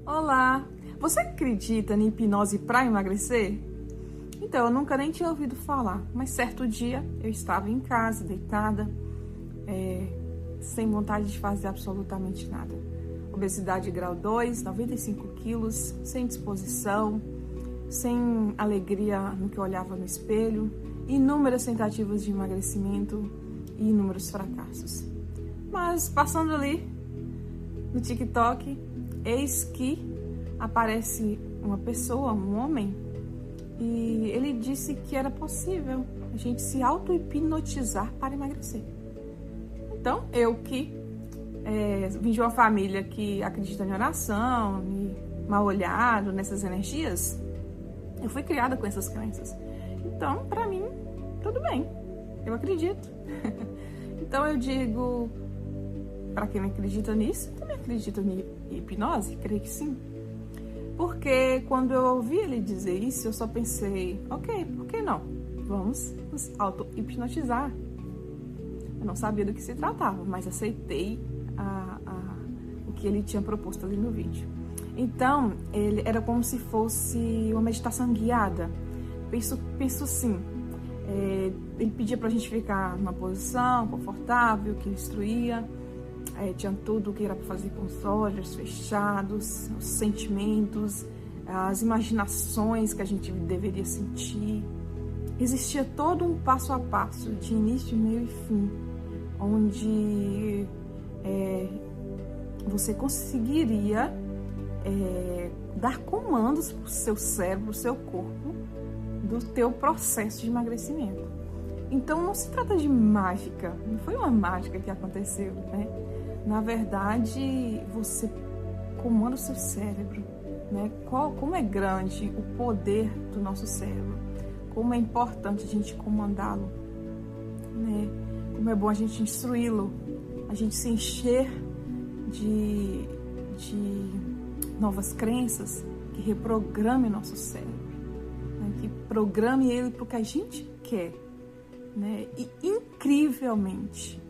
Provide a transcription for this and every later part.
Olá! Você acredita em hipnose para emagrecer? Então, eu nunca nem tinha ouvido falar, mas certo dia eu estava em casa, deitada, sem vontade de fazer absolutamente nada. Obesidade grau 2, 95 quilos, sem disposição, sem alegria no que eu olhava no espelho, inúmeras tentativas de emagrecimento e inúmeros fracassos. Mas passando ali no TikTok, eis que aparece uma pessoa, um homem, e ele disse que era possível a gente se auto-hipnotizar para emagrecer. Então, eu que vim de uma família que acredita em oração, em mal olhado, nessas energias, eu fui criada com essas crenças. Então, para mim, tudo bem, eu acredito. Então, eu digo, para quem não acredita nisso, também acredita em hipnose? Creio que sim. Porque quando eu ouvi ele dizer isso, eu só pensei, ok, por que não? Vamos nos auto-hipnotizar. Eu não sabia do que se tratava, mas aceitei o que ele tinha proposto ali no vídeo. Então, ele era como se fosse uma meditação guiada. Penso assim, ele pedia pra gente ficar numa posição confortável, que instruía. Tinha tudo o que era para fazer com os olhos fechados, os sentimentos, as imaginações que a gente deveria sentir. Existia todo um passo a passo, de início, meio e fim, onde você conseguiria dar comandos para o seu cérebro, para o seu corpo, do teu processo de emagrecimento. Então não se trata de mágica, não foi uma mágica que aconteceu, né? Na verdade, você comanda o seu cérebro, né? Como é grande o poder do nosso cérebro, como é importante a gente comandá-lo, né? Como é bom a gente instruí-lo, a gente se encher de novas crenças que reprogramem nosso cérebro, né? Que programe ele para o que a gente quer, né? E incrivelmente,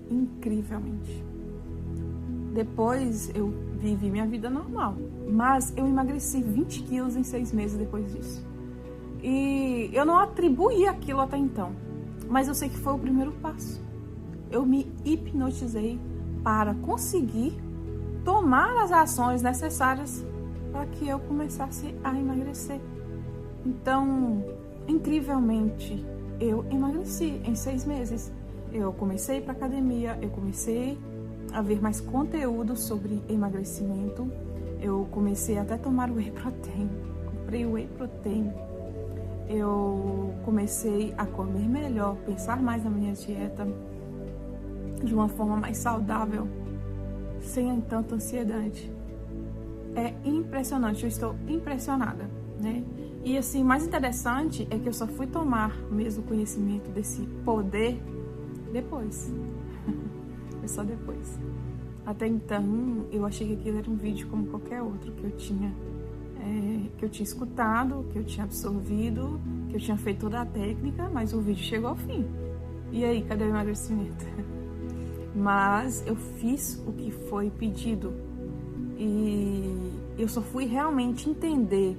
depois eu vivi minha vida normal, mas eu emagreci 20 quilos em 6 meses depois disso. E eu não atribuí aquilo até então, mas eu sei que foi o primeiro passo. Eu me hipnotizei para conseguir tomar as ações necessárias para que eu começasse a emagrecer. Então, incrivelmente, eu emagreci em 6 meses. Eu comecei para academia, eu comecei a ver mais conteúdo sobre emagrecimento. Eu comecei até a tomar whey protein. Comprei whey protein. Eu comecei a comer melhor, pensar mais na minha dieta de uma forma mais saudável, sem tanta ansiedade. É impressionante, eu estou impressionada, né? E assim, mais interessante é que eu só fui tomar mesmo conhecimento desse poder depois. Foi só depois. Até então, eu achei que aquilo era um vídeo como qualquer outro que eu tinha escutado, que eu tinha absorvido, que eu tinha feito toda a técnica, mas o vídeo chegou ao fim. E aí, cadê o emagrecimento? Mas eu fiz o que foi pedido e eu só fui realmente entender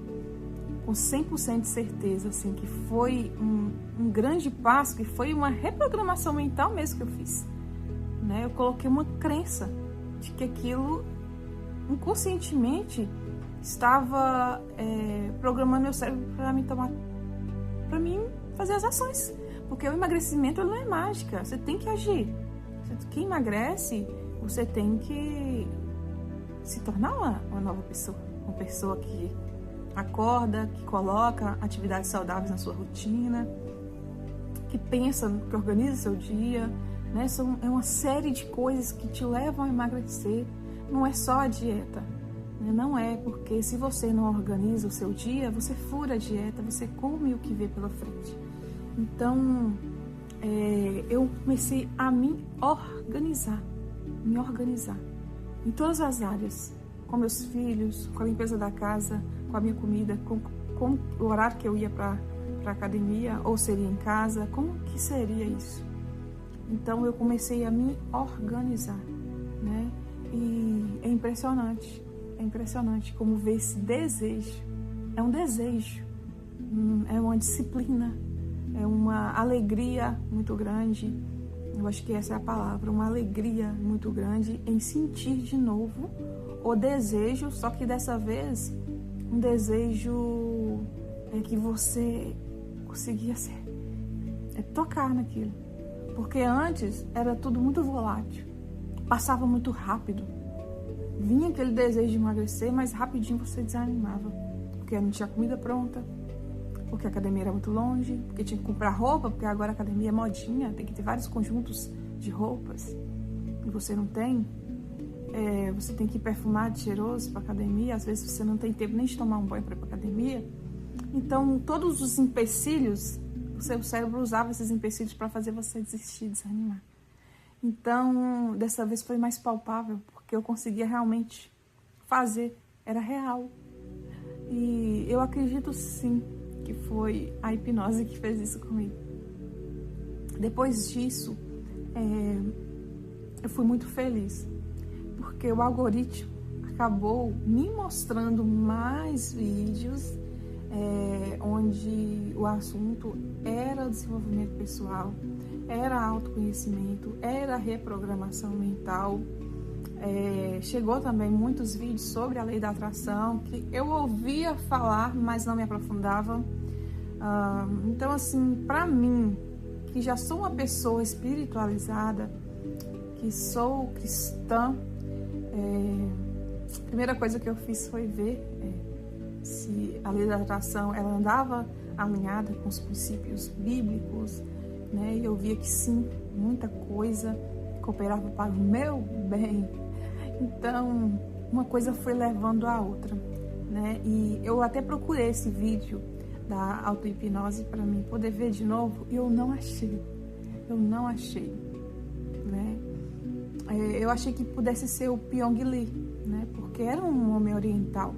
com 100% de certeza, assim, que foi um grande passo, que foi uma reprogramação mental mesmo que eu fiz. Né? Eu coloquei uma crença de que aquilo inconscientemente estava programando meu cérebro para mim fazer as ações, porque o emagrecimento não é mágica, você tem que agir. Quem emagrece, você tem que se tornar uma nova pessoa, uma pessoa que acorda, que coloca atividades saudáveis na sua rotina, que pensa, que organiza seu dia, né? É uma série de coisas que te levam a emagrecer. Não é só a dieta, né? Não é, porque se você não organiza o seu dia, você fura a dieta, você come o que vê pela frente. Então, eu comecei a me organizar em todas as áreas, com meus filhos, com a limpeza da casa, com a minha comida, com o horário que eu ia para academia, ou seria em casa, como que seria isso? Então eu comecei a me organizar, né? E é impressionante É impressionante como ver esse desejo. É um desejo, é uma disciplina, é uma alegria muito grande. Eu acho que essa é a palavra, uma alegria muito grande em sentir de novo o desejo, só que dessa vez um desejo que você conseguia tocar naquilo. Porque antes era tudo muito volátil, passava muito rápido. Vinha aquele desejo de emagrecer, mas rapidinho você desanimava. Porque não tinha comida pronta, porque a academia era muito longe, porque tinha que comprar roupa, porque agora a academia é modinha, tem que ter vários conjuntos de roupas, e você não tem. Você tem que ir perfumado, cheiroso para academia, às vezes você não tem tempo nem de tomar um banho para ir para academia. Então, todos os empecilhos, o seu cérebro usava esses empecilhos para fazer você desistir, desanimar. Então, dessa vez foi mais palpável, porque eu conseguia realmente fazer, era real. E eu acredito sim que foi a hipnose que fez isso comigo. Depois disso, eu fui muito feliz, porque o algoritmo acabou me mostrando mais vídeos onde o assunto era desenvolvimento pessoal, era autoconhecimento, era reprogramação mental. Chegou também muitos vídeos sobre a lei da atração, que eu ouvia falar, mas não me aprofundava. Então, assim, para mim, que já sou uma pessoa espiritualizada, que sou cristã, a primeira coisa que eu fiz foi ver se a lei da atração ela andava alinhada com os princípios bíblicos, né? E eu via que sim, muita coisa cooperava para o meu bem. Então, uma coisa foi levando a outra, né? E eu até procurei esse vídeo da auto-hipnose para mim poder ver de novo e eu não achei, né? Eu achei que pudesse ser o Pyong Lee, né? Porque era um homem oriental,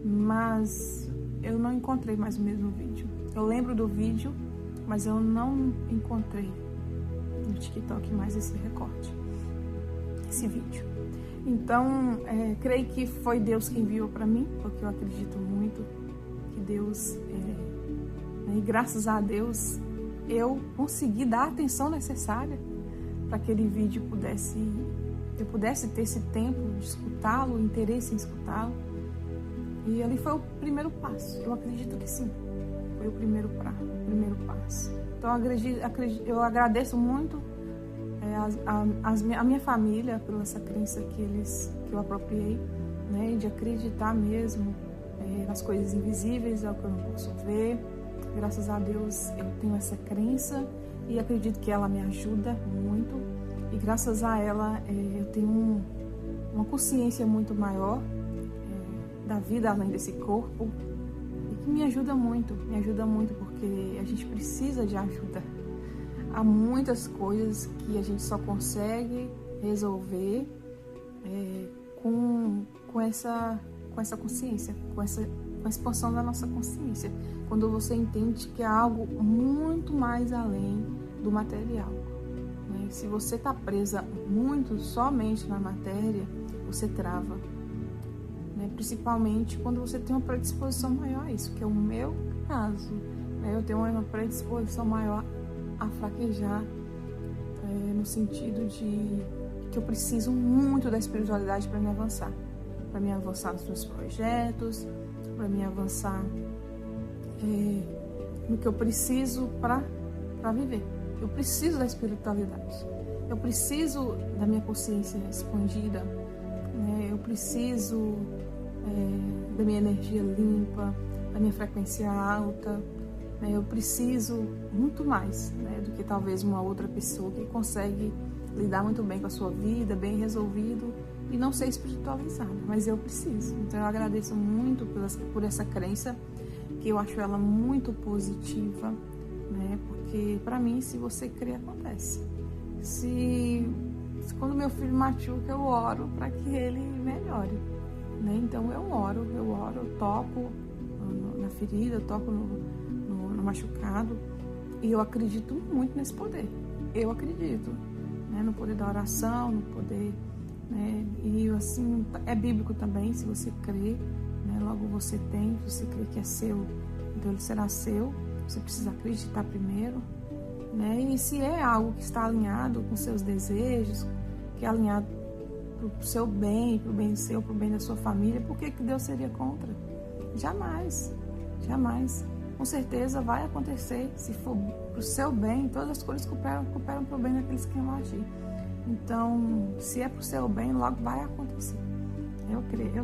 mas eu não encontrei mais o mesmo vídeo. Eu lembro do vídeo, mas eu não encontrei no TikTok mais esse recorte, esse vídeo. Então, creio que foi Deus que enviou para mim, porque eu acredito muito que Deus, e graças a Deus, eu consegui dar a atenção necessária para que aquele vídeo eu pudesse ter esse tempo de escutá-lo, interesse em escutá-lo. E ali foi o primeiro passo. Eu acredito que sim, foi o primeiro passo. Então, eu agradeço muito a minha família por essa crença que eu apropriei, né, de acreditar mesmo nas coisas invisíveis, é o que eu não posso ver. Graças a Deus eu tenho essa crença e acredito que ela me ajuda muito, e graças a ela eu tenho uma consciência muito maior da vida além desse corpo, e que me ajuda muito porque a gente precisa de ajuda. Há muitas coisas que a gente só consegue resolver com essa consciência, com a expansão da nossa consciência. Quando você entende que é algo muito mais além do material, né? Se você está presa muito somente na matéria, você trava, né? Principalmente quando você tem uma predisposição maior a isso, que é o meu caso, né? Eu tenho uma predisposição maior a fraquejar, no sentido de que eu preciso muito da espiritualidade para me avançar nos meus projetos, para me avançar no que eu preciso para viver. Eu preciso da espiritualidade, eu preciso da minha consciência expandida, né? Eu preciso da minha energia limpa, da minha frequência alta, né? Eu preciso muito mais, né, do que talvez uma outra pessoa que consegue lidar muito bem com a sua vida, bem resolvido e não ser espiritualizada, mas eu preciso. Então eu agradeço muito por essa crença, que eu acho ela muito positiva, né? Porque para mim, se você crê, acontece. Se quando meu filho machuca, eu oro para que ele melhore, né? Então eu oro, eu toco na ferida, eu toco no machucado, e eu acredito muito nesse poder. Eu acredito, né? No poder da oração, no poder né? E assim, é bíblico também, se você crê, né? Logo você tem, se você crê que é seu, então ele será seu. Você precisa acreditar primeiro, né? E se é algo que está alinhado com seus desejos, que é alinhado para o seu bem, para o bem seu, para o bem da sua família, por que Deus seria contra? Jamais, jamais. Com certeza vai acontecer, se for para o seu bem, todas as coisas cooperam para o bem daqueles que vão agir. Então, se é para o seu bem, logo vai acontecer. Eu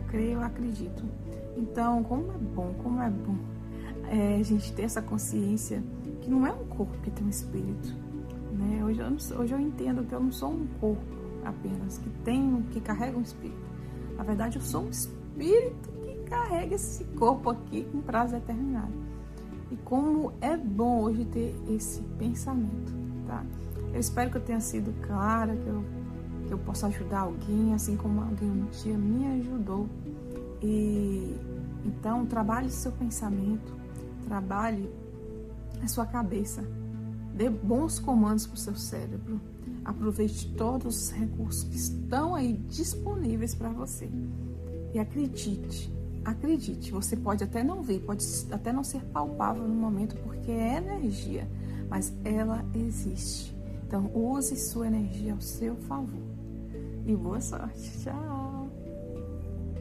creio, eu acredito. Então, como é bom a gente ter essa consciência que não é um corpo que tem um espírito, né? Hoje eu entendo que eu não sou um corpo apenas, que carrega um espírito. Na verdade, eu sou um espírito que carrega esse corpo aqui com prazo determinado. E como é bom hoje ter esse pensamento, tá? Eu espero que eu tenha sido clara, que eu possa ajudar alguém, assim como alguém um dia me ajudou. E então, trabalhe seu pensamento, trabalhe a sua cabeça, dê bons comandos para o seu cérebro, aproveite todos os recursos que estão aí disponíveis para você. E acredite, você pode até não ver, pode até não ser palpável no momento, porque é energia, mas ela existe. Então, use sua energia ao seu favor. E boa sorte. Tchau!